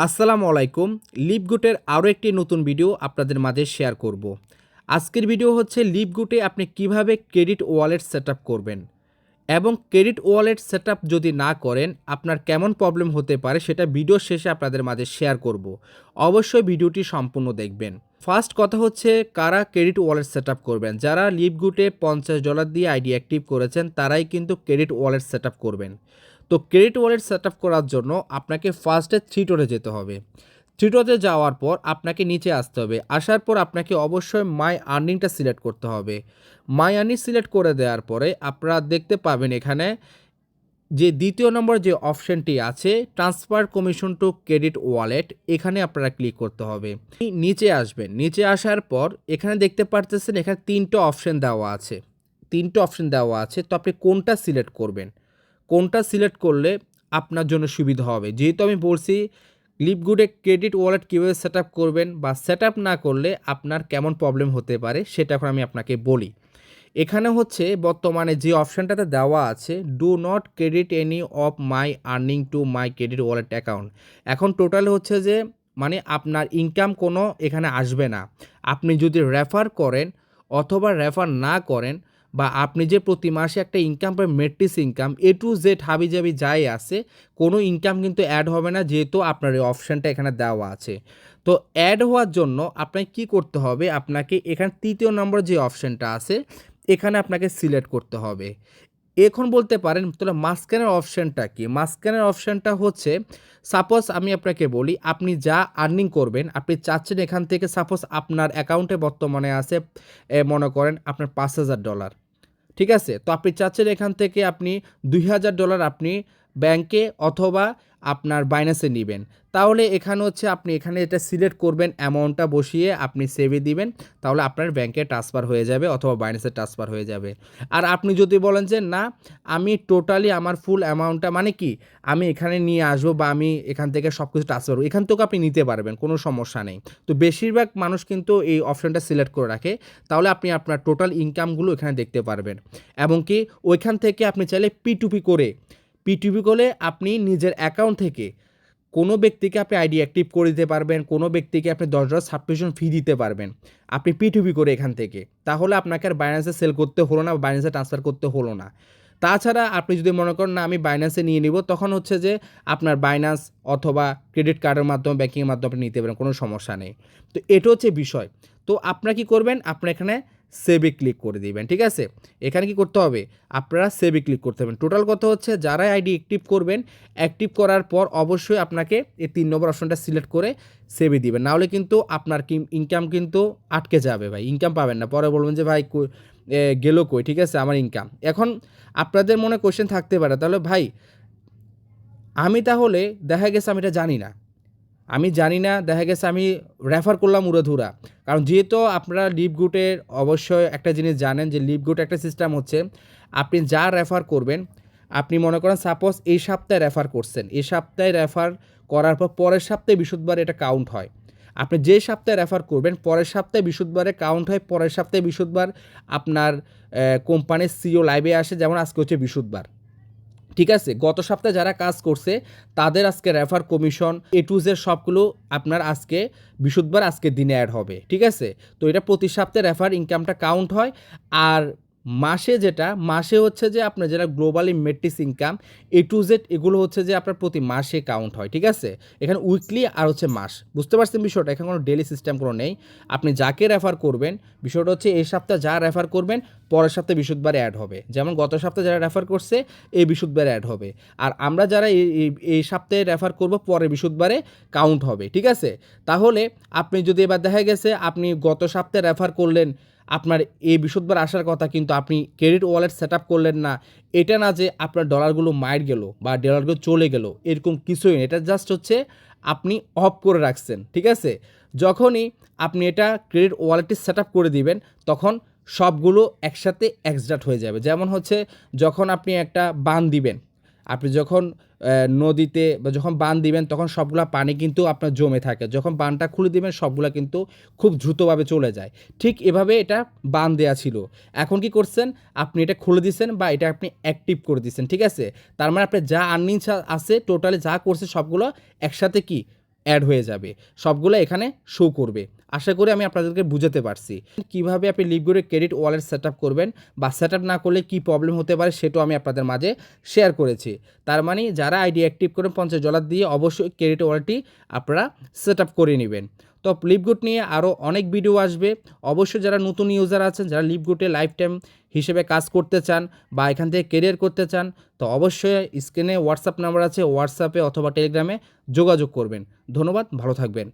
আসসালামু আলাইকুম। লিভগুডের আরও একটি নতুন ভিডিও আপনাদের মাঝে শেয়ার করব। আজকের ভিডিও হচ্ছে লিভগুডে আপনি কিভাবে ক্রেডিট ওয়ালেট সেটআপ করবেন এবং ক্রেডিট ওয়ালেট সেটআপ যদি না করেন আপনার কেমন প্রবলেম হতে পারে সেটা ভিডিও শেষে আপনাদের মাঝে শেয়ার করব। অবশ্যই ভিডিওটি সম্পূর্ণ দেখবেন। ফার্স্ট কথা হচ্ছে কারা ক্রেডিট ওয়ালেট সেটআপ করবেন। যারা লিভগুডে $50 দিয়ে আইডি অ্যাক্টিভ করেছেন তারাই কিন্তু ক্রেডিট ওয়ালেট সেটআপ করবেন। তো ক্রেডিট ওয়ালেট সেটআপ করার জন্য আপনাকে ফার্স্টে থ্রিডটে যেতে হবে। থ্রিডটে যাওয়ার পর আপনাকে নিচে আসতে হবে। আসার পর আপনাকে অবশ্যই মাই আর্নিংটা সিলেক্ট করতে হবে। মাই আর্নিং সিলেক্ট করে দেওয়ার পরে আপনারা দেখতে পাবেন এখানে যে দ্বিতীয় নম্বর যে অপশনটি আছে transfer commission to credit wallet, এখানে আপনারা ক্লিক করতে হবে। নিচে আসবেন। নিচে আসার পর এখানে দেখতে পারতেছেন এখানে তিনটে অপশন দেওয়া আছে। তো আপনি কোনটা সিলেক্ট করবেন, কোনটা সিলেক্ট করলে আপনার জন্য সুবিধা হবে। যেহেতু আমি বলছি লিভগুডে ক্রেডিট ওয়ালেট কীভাবে সেট আপ করবেন বা সেট আপ না করলে আপনার কেমন প্রবলেম হতে পারে সেটা এখন আমি আপনাকে বলি। এখানে হচ্ছে বর্তমানে যে অপশানটাতে দেওয়া আছে do not credit any of my earning to my credit wallet account. এখন টোটাল হচ্ছে যে মানে আপনার ইনকাম কোনো এখানে আসবে না। আপনি যদি রেফার করেন অথবা রেফার না করেন বা আপনি যে প্রতি মাসে একটা ইনকাম পাবেন matrix income A to Z হাবিজাবি যাই আছে কোনো ইনকাম কিন্তু অ্যাড হবে না, যেহেতু আপনার এই অপশানটা এখানে দেওয়া আছে। তো অ্যাড হওয়ার জন্য আপনাকে কী করতে হবে, আপনাকে এখানে তৃতীয় নম্বর যে অপশানটা আছে এখানে আপনাকে সিলেক্ট করতে হবে। এখন বলতে পারেন তাহলে মাঝখানের অপশানটা কি? মাঝখানের অপশানটা হচ্ছে সাপোজ আমি আপনাকে বলি আপনি যা আর্নিং করবেন আপনি চাচ্ছেন এখান থেকে সাপোজ আপনার অ্যাকাউন্টে বর্তমানে আছে মনে করেন আপনার $5,000, ঠিক আছে? তো আপনি চাচ্ছেন এখান থেকে আপনি $2,000 আপনি ব্যাংকে অথবা আপনার বাইন্যান্সে নিবেন। তাহলে এখানে হচ্ছে আপনি এখানে এটা সিলেক্ট করবেন, অ্যামাউন্টটা বসিয়ে আপনি সেভে দিবেন, তাহলে আপনার ব্যাংকে ট্রান্সফার হয়ে যাবে অথবা বাইন্যান্সে ট্রান্সফার হয়ে যাবে। আর আপনি যদি বলেন যে না আমি টোটালি আমার ফুল অ্যামাউন্টটা মানে কি আমি এখানে নিয়ে আসবো বা আমি এখান থেকে সব কিছু ট্রান্সফার করবো, এখান থেকেও আপনি নিতে পারবেন, কোনো সমস্যা নেই। তো বেশিরভাগ মানুষ কিন্তু এই অপশানটা সিলেক্ট করে রাখে, তাহলে আপনি আপনার টোটাল ইনকামগুলো এখানে দেখতে পারবেন। এবং কি ওইখান থেকে আপনি চাইলে পিটুপি করে আপনি নিজের অ্যাকাউন্ট থেকে কোনো ব্যক্তিকে আপনি আইডি অ্যাক্টিভ করে দিতে পারবেন, কোনো ব্যক্তিকে আপনি $10 সাবস্ক্রিপশন ফি দিতে পারবেন আপনি পিটুপি করে এখান থেকে। তাহলে আপনাকে আর বাইন্যান্সে সেল করতে হলো না বা বাইন্যান্সে ট্রান্সফার করতে হলো না। তাছাড়া আপনি যদি মনে করেন না আমি বাইন্যান্সে নিয়ে নিব, তখন হচ্ছে যে আপনার বাইন্যান্স অথবা ক্রেডিট কার্ডের মাধ্যমে ব্যাঙ্কিংয়ের মাধ্যমে আপনি নিতে পারেন, কোনো সমস্যা নেই। তো এটা হচ্ছে বিষয়। তো আপনারা কী করবেন, আপনার এখানে সেভে ক্লিক করে দিবেন, ঠিক আছে? এখানে কি করতে হবে, আপনারা সেভে ক্লিক করতে হবে। টোটাল কথা হচ্ছে যারাই আইডি অ্যাক্টিভ করবেন, অ্যাক্টিভ করার পর অবশ্যই আপনাকে এই 3 নম্বর অপশনটা সিলেক্ট করে সেভে দিবেন, নাহলে কিন্তু আপনার ইনকাম কিন্তু আটকে যাবে ভাই, ইনকাম পাবেন না। পরে বলবেন যে ভাই গেল কই, ঠিক আছে আমার ইনকাম। এখন আপনাদের মনে কোয়েশ্চেন থাকতে পারে তাহলে ভাই আমি তাহলে দেখা গেছে আমি এটা জানি না, দেখা গেছে আমি রেফার করলাম উড়াধুরা। কারণ যেহেতু আপনারা লিভগুডের অবশ্যই একটা জিনিস জানেন যে লিভগুড একটা সিস্টেম হচ্ছে আপনি যা রেফার করবেন, আপনি মনে করেন সাপোজ এই সপ্তাহে রেফার করছেন, এই সপ্তাহে রেফার করার পর পরের সপ্তাহে বৃহস্পতিবার এটা কাউন্ট হয়। আপনি যে সপ্তাহে রেফার করবেন পরের সপ্তাহে বৃহস্পতিবারে কাউন্ট হয়। পরের সপ্তাহে বৃহস্পতিবার আপনার কোম্পানির সিও লাইভে আসে, যেমন আজকে হচ্ছে বৃহস্পতিবার, ঠিক আছে? গত সপ্তাহে যারা কাজ করছে তাদের আজকে refer commission A to Z সবগুলো আপনার আজকে বৃহস্পতিবার আজকের দিনে অ্যাড হবে, ঠিক আছে? তো এটা প্রতি সপ্তাহে রেফার ইনকামটা কাউন্ট হয়। আর মাসে হচ্ছে যে আপনার যেটা globally matrix income A to Z এগুলো হচ্ছে যে আপনার প্রতি মাসে কাউন্ট হয়, ঠিক আছে? এখানে উইকলি আর হচ্ছে মাস, বুঝতে পারছেন বিষয়টা? এখানে কোনো ডেলি সিস্টেম কোনো নেই। আপনি যাকে রেফার করবেন, বিষয়টা হচ্ছে এই সপ্তাহে যা রেফার করবেন পরের সপ্তাহে বৃহস্পতিবারে অ্যাড হবে, যেমন গত সপ্তাহে যারা রেফার করছে এই বৃহস্পতিবারে অ্যাড হবে। আর আমরা যারা এই সপ্তাহে রেফার করব পরের বৃহস্পতিবারে কাউন্ট হবে, ঠিক আছে? তাহলে আপনি যদি এবার দেখা গেছে আপনি গত সপ্তাহে রেফার করলেন, আপনার এই বৃহস্পতিবার আসার কথা কিন্তু আপনি ক্রেডিট ওয়ালেট সেট আপ করলেন না, এটা না যে আপনার ডলারগুলো মাইর গেল বা ডলারগুলো চলে গেল, এরকম কিছুই না। এটা জাস্ট হচ্ছে আপনি অফ করে রাখছেন, ঠিক আছে? যখনই আপনি এটা ক্রেডিট ওয়ালেটটি সেট আপ করে দিবেন তখন সবগুলো একসাথে এক্সট্রাক্ট হয়ে যাবে। যেমন হচ্ছে যখন আপনি একটা বাঁধ দিবেন, আপনি যখন নদীতে বা যখন বাঁধ দিবেন তখন সবগুলা পানি কিন্তু আপনার জমে থাকে, যখন বাঁধটা খুলে দিবেন সবগুলা কিন্তু খুব দ্রুতভাবে চলে যায়। ঠিক এভাবে এটা বাঁধ দেওয়া ছিল, এখন কি করছেন আপনি এটা খুলে দিচ্ছেন বা এটা আপনি অ্যাক্টিভ করে দিচ্ছেন, ঠিক আছে? তার মানে আপনার যা আর্নিং আছে টোটালি যা করছে সবগুলো একসাথে কি অ্যাড হয়ে যাবে, সবগুলো এখানে শো করবে। আশা করি আমি আপনাদেরকে বুঝাতে পারছি কিভাবে আপনি লিভগুডে ক্রেডিট ওয়ালেট সেট আপ করবেন বা সেট আপ না করলে কী প্রবলেম হতে পারে সেটাও আমি আপনাদের মাঝে শেয়ার করেছি। তার মানে যারা আইডি অ্যাক্টিভ করবেন $50 দিয়ে অবশ্যই ক্রেডিট ওয়ালেটটি আপনারা সেট আপ করে নেবেন। তো লিভগুড নিয়ে আরও অনেক ভিডিও আসবে। অবশ্যই যারা নতুন ইউজার আছেন, যারা লিভগুডে লাইফ টাইম হিসেবে কাজ করতে চান বা এখান থেকে কেরিয়ার করতে চান, তো অবশ্যই স্ক্রিনে হোয়াটসঅ্যাপ নাম্বার আছে, হোয়াটসঅ্যাপে অথবা টেলিগ্রামে যোগাযোগ করবেন। ধন্যবাদ, ভালো থাকবেন।